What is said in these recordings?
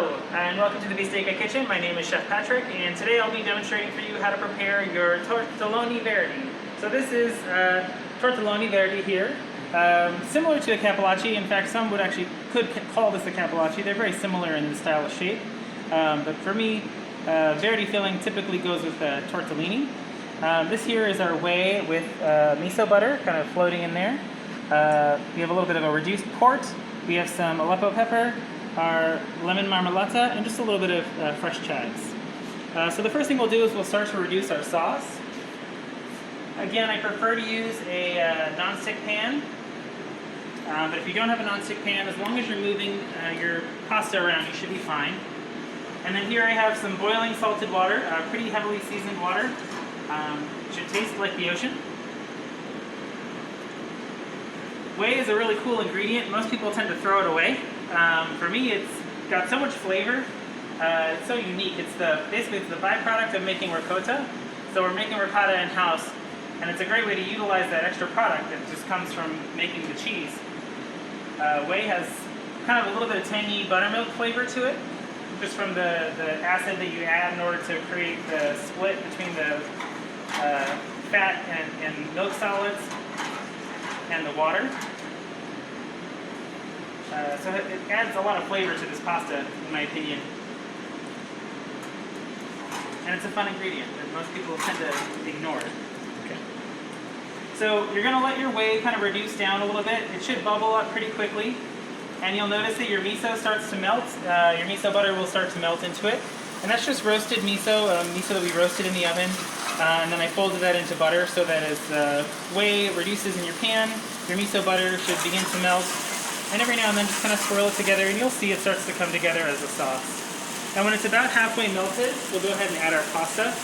Hello, and welcome to the Bistecca Kitchen. My name is Chef Patrick, and today I'll be demonstrating for you how to prepare your tortelloni verdi. So this is tortelloni verdi here, similar to a cappellacci. In fact, some could call this a cappellacci. They're very similar in the style of shape, but for me, verdi filling typically goes with tortellini. This here is our whey with miso butter, kind of floating in there. We have a little bit of a reduced port. We have some Aleppo pepper, our lemon marmellata, and just a little bit of fresh chives. So the first thing we'll do is we'll start to reduce our sauce. Again, I prefer to use a non-stick pan, but if you don't have a non-stick pan, as long as you're moving your pasta around, you should be fine. And then here I have some boiling salted water, pretty heavily seasoned water. It should taste like the ocean. Whey is a really cool ingredient. Most people tend to throw it away. For me, it's got so much flavor. It's so unique. Basically it's the byproduct of making ricotta. So we're making ricotta in-house, and it's a great way to utilize that extra product that just comes from making the cheese. Whey has kind of a little bit of tangy buttermilk flavor to it, just from the acid that you add in order to create the split between the fat and milk solids and the water. So it adds a lot of flavor to this pasta, in my opinion. And it's a fun ingredient that most people tend to ignore. Okay. So you're going to let your whey kind of reduce down a little bit. It should bubble up pretty quickly. And you'll notice that your miso starts to melt. Your miso butter will start to melt into it. And that's just roasted miso, miso that we roasted in the oven. And then I folded that into butter so that as whey reduces in your pan, your miso butter should begin to melt. And every now and then just kind of swirl it together, and you'll see it starts to come together as a sauce. And when it's about halfway melted, we'll go ahead and add our pasta.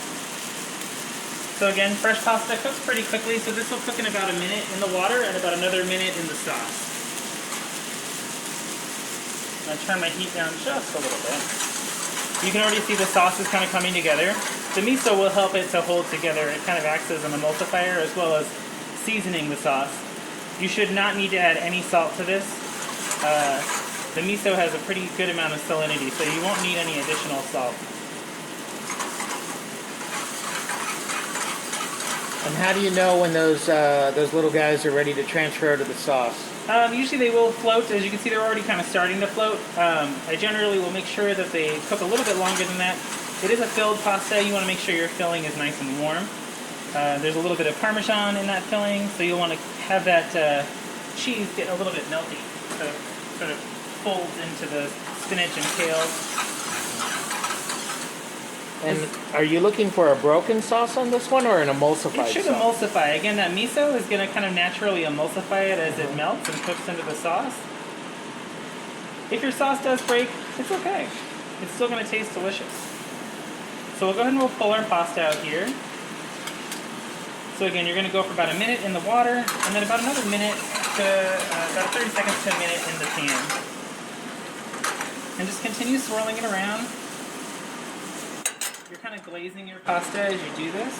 So again, fresh pasta cooks pretty quickly, so this will cook in about a minute in the water and about another minute in the sauce. I'm going to turn my heat down just a little bit. You can already see the sauce is kind of coming together. The miso will help it to hold together. It kind of acts as an emulsifier as well as seasoning the sauce. You should not need to add any salt to this. The miso has a pretty good amount of salinity, so you won't need any additional salt. And how do you know when those little guys are ready to transfer to the sauce? Usually they will float. As you can see, they're already kind of starting to float. I generally will make sure that they cook a little bit longer than that. It is a filled pasta. You want to make sure your filling is nice and warm. There's a little bit of Parmesan in that filling, so you'll want to have that cheese get a little bit melty, so it sort of folds into the spinach and kale. And are you looking for a broken sauce on this one or an emulsified sauce? It should emulsify. Again, that miso is going to kind of naturally emulsify it as it melts and cooks into the sauce. If your sauce does break, it's okay. It's still going to taste delicious. So we'll go ahead and we'll pull our pasta out here. So again, you're going to go for about a minute in the water, and then about another minute to about 30 seconds to a minute in the pan. And just continue swirling it around. You're kind of glazing your pasta as you do this.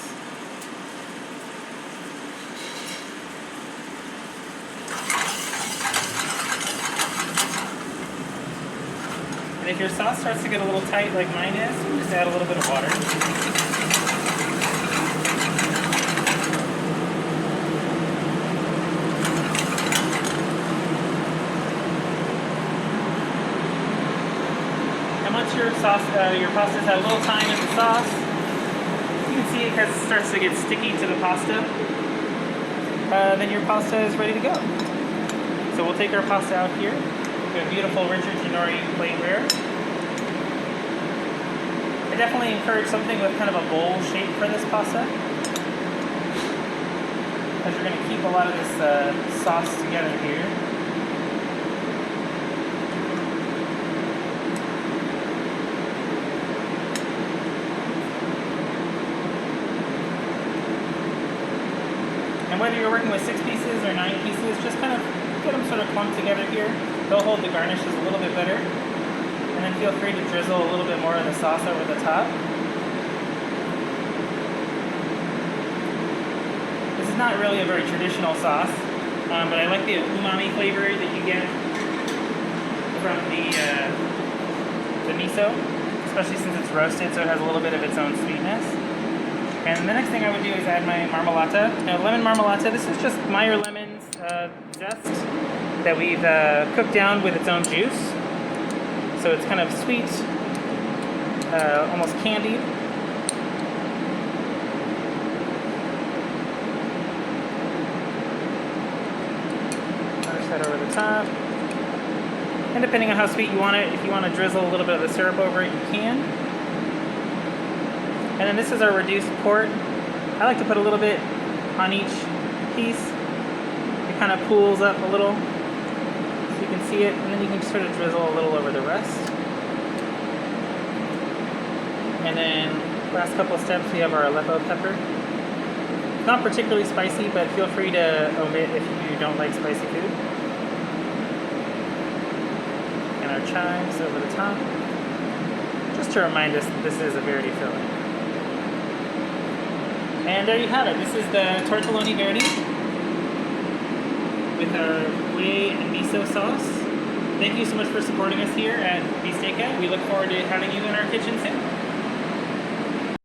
And if your sauce starts to get a little tight like mine is, just add a little bit of water. Once your pasta's had a little time in the sauce, you can see it starts to get sticky to the pasta. Then your pasta is ready to go. So we'll take our pasta out here. We have beautiful Richard Ginori plateware. I definitely encourage something with kind of a bowl shape for this pasta, because you're going to keep a lot of this sauce together here. And whether you're working with 6 pieces or 9 pieces, just kind of get them sort of clumped together here. They'll hold the garnishes a little bit better. And then feel free to drizzle a little bit more of the sauce over the top. This is not really a very traditional sauce, but I like the umami flavor that you get from the miso miso, especially since it's roasted, so it has a little bit of its own sweetness. And the next thing I would do is add my marmalata. Now, lemon marmalata, this is just Meyer lemon's zest that we've cooked down with its own juice. So it's kind of sweet, almost candied. That over the top. And depending on how sweet you want it, if you want to drizzle a little bit of the syrup over it, you can. And then this is our reduced port. I like to put a little bit on each piece. It kind of pools up a little so you can see it, and then you can sort of drizzle a little over the rest. And then last couple of steps, we have our Aleppo pepper. Not particularly spicy, but feel free to omit if you don't like spicy food. And our chives over the top, just to remind us that this is a Verdi filling. And there you have it. This is the tortelloni Verdi with our whey and miso sauce. Thank you so much for supporting us here at Bisteca. We look forward to having you in our kitchen soon.